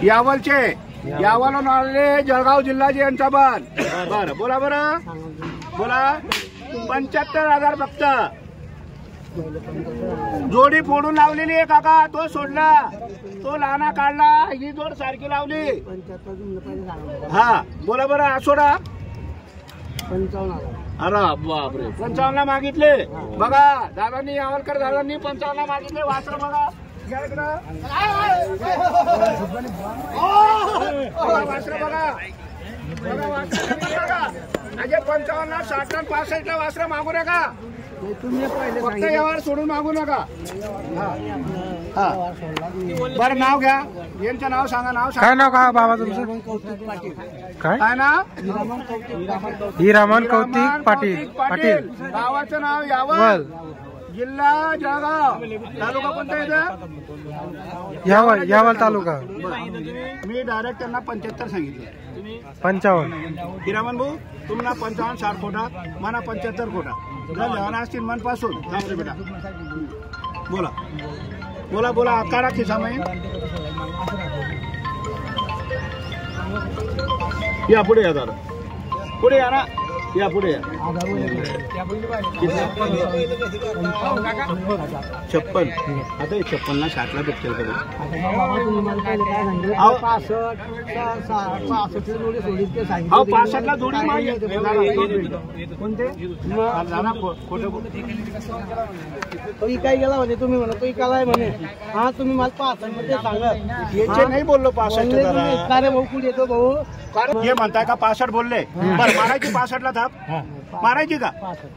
यावलचे यावलून आलेले जळगाव जिल्ह्याचे यांचा बन बरं बोला बरं बोला 75,000 फक्त जोडी फोडून लावलेली आहे काका तो सोडला तो लहाना काढला ही जोड सारखी लावली हा बोला बरं सोडा 55,000 अरे बापरे 55 ला मागितले बघा दादांनी यावलकर दादांनी 55 ला मागितले वासर बघा वासर बघा अजय 55 60 65 ला वासर मागू नका तुम्ही पहिले फक्त यावर सोडून मागू नका बरं नाव घ्या यांचं नाव सांगा नाव काय नाव का बाबा तुमचं कौतिक पाटील काय नाव हिरामन कौतिक पाटील पाटील गावाचं नाव यावल जिल्हा जळगाव तालुका कोणता येतं यावल तालुका मी डायरेक्ट त्यांना 75 सांगितले 55 हिरामन भाऊ तुम्हाला 55 60 कोटा मना 75 कोटा जर असतील मनपासून थांबले बेटा बोला बोला बोला काढा खिसा माहीत या पुढे या दादा पुढे या ना या पुढे या 56 आता 56 ला 60 ला भेटेल का अहो 65 ला जोडी कोणते तो काय गेला म्हणे तुम्ही म्हणा तो इकालाय म्हणे हा तुम्ही मला 65 मध्ये सांगा याचे नाही बोललो 65 अरे भाऊ कुठे येतो भाऊ हे म्हणताय का 65 बोलले बरं मारायची 65 ला थाप मारायची का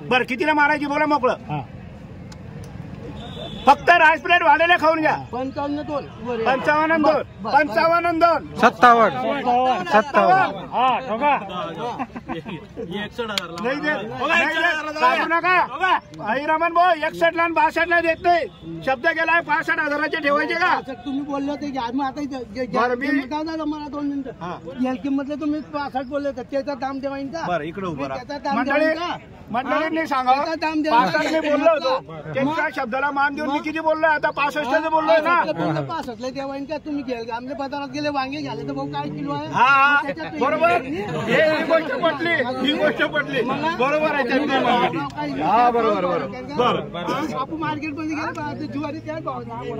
बरं कितीला मारायची बोला मोकळं फक्त राईस प्लेट वाढलेले खाऊन घ्या 55 55 57 नाही देत नका हिरामन भाऊ 61 ला 62 ला देत नाही शब्द गेलाय 65,000चे ठेवायचे का तुम्ही बोलले होते की आज आता मला 2 मिनिटं याल किंमतले तुम्ही 65 बोलले होते त्याचा दाम देवाईन का बरं इकडे उभं त्याचा राहा दाम देवाईन का मंडळींनी सांगा 65 मी बोललो होतो त्यांच्या शब्दाला मान देऊन मी किती बोललोय आता 65 बोललोय ना 65 देवाईन का तुम्ही गेले आमच्या बाजारात गेले वांगे घ्याले तर भाऊ काय किलो आहे हा बरोबर ही गोष्ट पटली बरोबर आहे हा बरोबर बरोबर आपण मार्केटमध्ये गेलो ज्वारी त्या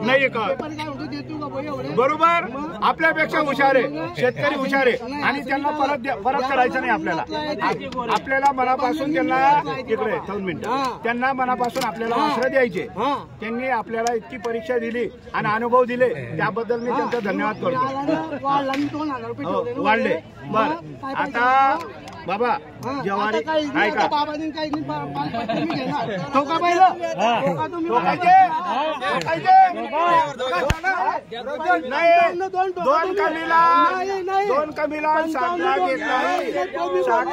नाही का देतो का भाऊ एवढे बरोबर आपल्यापेक्षा हुशार आहे शेतकरी हुशार आहे आणि त्यांना परत करायचं नाही आपल्याला मनापासून त्यांना इकडे 2 मिनिटं त्यांना मनापासून आपल्याला वासरं द्यायचे त्यांनी आपल्याला इतकी परीक्षा दिली आणि अनुभव दिले त्याबद्दल मी त्यांचा धन्यवाद करतो वाढले बर आता बाबा जवारी आहे का तो का पाहिलं नाही 2 कमीला 7 ला घेतला 7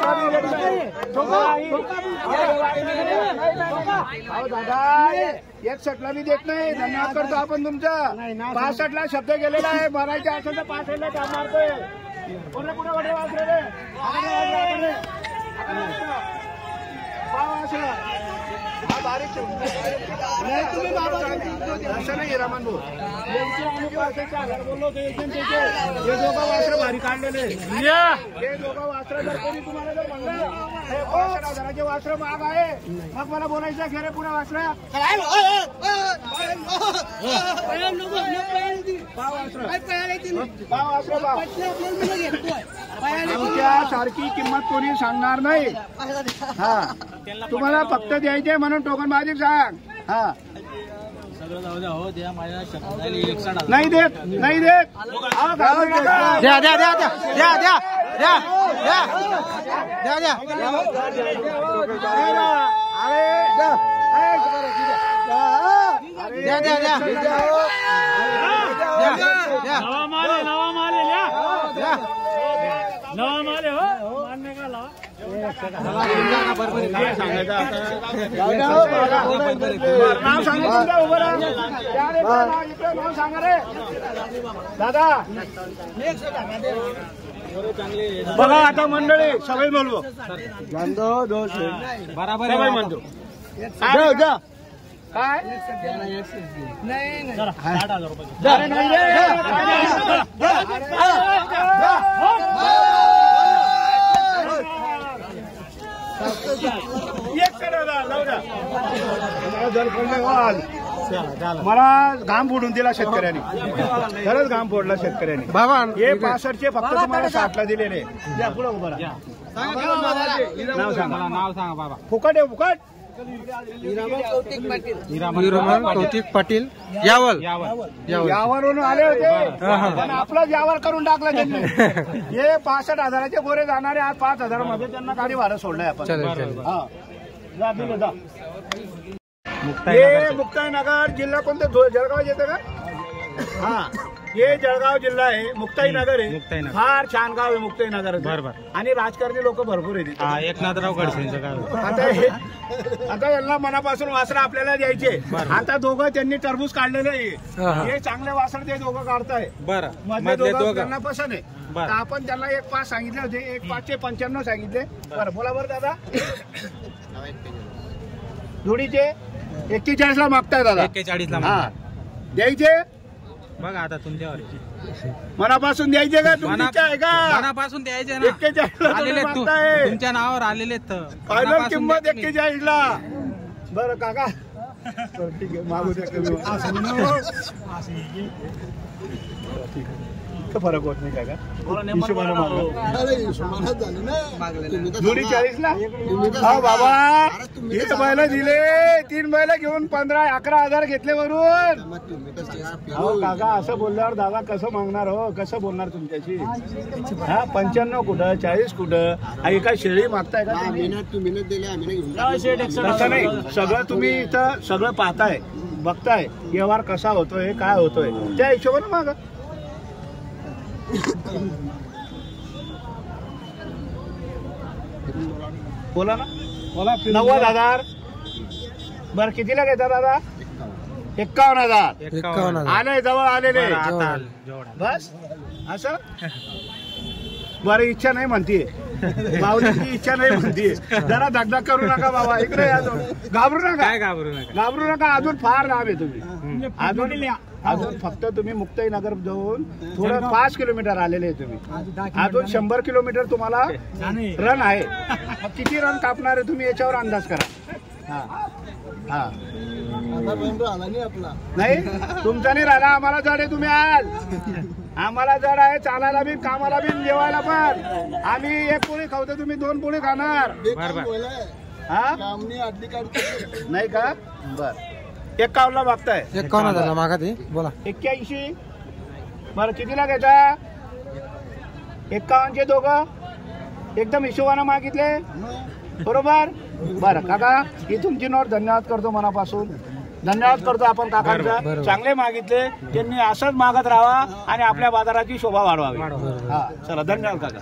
दादा 61 ला मी देत नाही धन्यवाद करतो आपण तुमचा 65 ला शब्द गेलेला आहे मारायचे असेल तर 65 ला काम मारतोय पुढे पुढे वासरे असं नाही रामन भाऊ बोललो हे दोघं वासरं भारी काढलेले हे दोघं वासरं जर कोणी तुम्हाला जर म्हणलं 65,000चे वासरं महाग आहे मग मला बोलायचं घे रे पुढे वासरं आमच्या सारखी किंमत कोणी सांगणार नाही हा तुम्हाला फक्त द्यायचे म्हणून टोकनबाजी सांग हा नाही देत नाही देत द्या द्या द्या द्या द्या द्या द्या द्या द्या द्या द्या द्या नवा माले हो मान्य का लावा दादा बघा आता मंडळी सगळे बोलवो बराबर म्हणतो काय नाही चला 60,000 रुपये अरे नाही रे. एक करा ना, जाऊ द्या. मला जर पडलं वाल. मला घाम फोडून दिला शेतकऱ्यांनी, खरंच घाम फोडला शेतकऱ्यांनी. बाबा हे 65चे फक्त तुम्हाला 60ला दिलेले. या पुढे उभं राहा. नाव सांगा. नाव सांगा बाबा. फुकट आहे फुकट. हिरामन कौतिक पाटील यावल. यावरून आले होते पण आपलं यावर करून टाकलं त्यांनी. हे 65,000चे गोरे जाणारे आज 5,000 मध्ये त्यांना गाडी भाडं सोडलंय आपण. हा जा दिलं जा. हे मुक्ताईनगर जिल्हा कोणतं जळगाव येतं का? हा हे जळगाव जिल्हा आहे. मुक्ताईनगर आहे. फार छान गाव आहे मुक्ताईनगर. बरोबर. आणि राजकारणी लोक भरपूर आहेत. एकनाथराव खडसेंचं गाव. आता यांना मनापासून वासरं आपल्याला द्यायचे. आता दोघं त्यांनी टरबूज काढलेले आहे. हे चांगले वासर ते दोघं काढताय. मध्ये दोघं त्यांना पसंत आहे. तर आपण त्यांना 1,5 सांगितले होते. 1,5चे 95 सांगितले. बरं बोला बरं दादा. जोडीचे 41ला मागताय दादा. 41ला हा द्यायचे बघा आता तुमच्यावर मनापासून द्यायचे का? तुमची इच्छा आहे का? मनापासून द्यायचे ना. 41ला आलेले मागताय. तुमच्या नावावर आलेले फायनल किंमत 41ला. बरं काका ठीक आहे मागू द्या फरक होत नाही काका. जोडी 40ला. हा बाबा हे बैल दिले 3 बैल घेऊन 11,000 घेतले वरून. हो काका असं बोलल्यावर दादा कसं मागणार हो? कसं बोलणार तुमच्याशी? हा 95 कुठं 40 कुठं? एका शेळी मागताय का? तसं नाही. सगळं तुम्ही इथं सगळं पाहताय बघताय व्यवहार कसा होतोय काय होतोय त्या हिशोबाने मागा. बोला ना. 90,000. बरं कितीला घेता दादा? 51,000. आले जवळ आलेले बस असं. बरं इच्छा नाही म्हणतीये माऊलीची इच्छा नाही म्हणतीये. जरा धगधग करू नका बाबा. इकडे या. घाबरू नका घाबरू नका. अजून फार लांब आहे तुम्ही. अजून फक्त तुम्ही मुक्ताईनगर जाऊन थोडं 5 किलोमीटर आलेले आहे तुम्ही. अजून 100 किलोमीटर तुम्हाला रन आहे. मग किती रन कापणार आहे तुम्ही याच्यावर अंदाज करा. हा हा नाही तुमचा नाही राहिला. आम्हाला जड आहे तुम्ही आज. आम्हाला जड आहे चालायला बी कामाला बी जेवायला पण. आम्ही 1 पोळी खावतो तुम्ही 2 पोळी खाणार. हा नाही का? बर 51ला मागताय. 51,000 मागा ते बोला. 81. बरं कितीला घेता? 51चे दोघं एकदम हिशोबानं मागितले बरोबर. बरं काका ही तुमची नोट. धन्यवाद करतो मनापासून. धन्यवाद करतो आपण काकांचा. चांगले मागितले त्यांनी असंच मागत राहावा आणि आपल्या बाजाराची शोभा वाढवावी. हा चला धन्यवाद काका.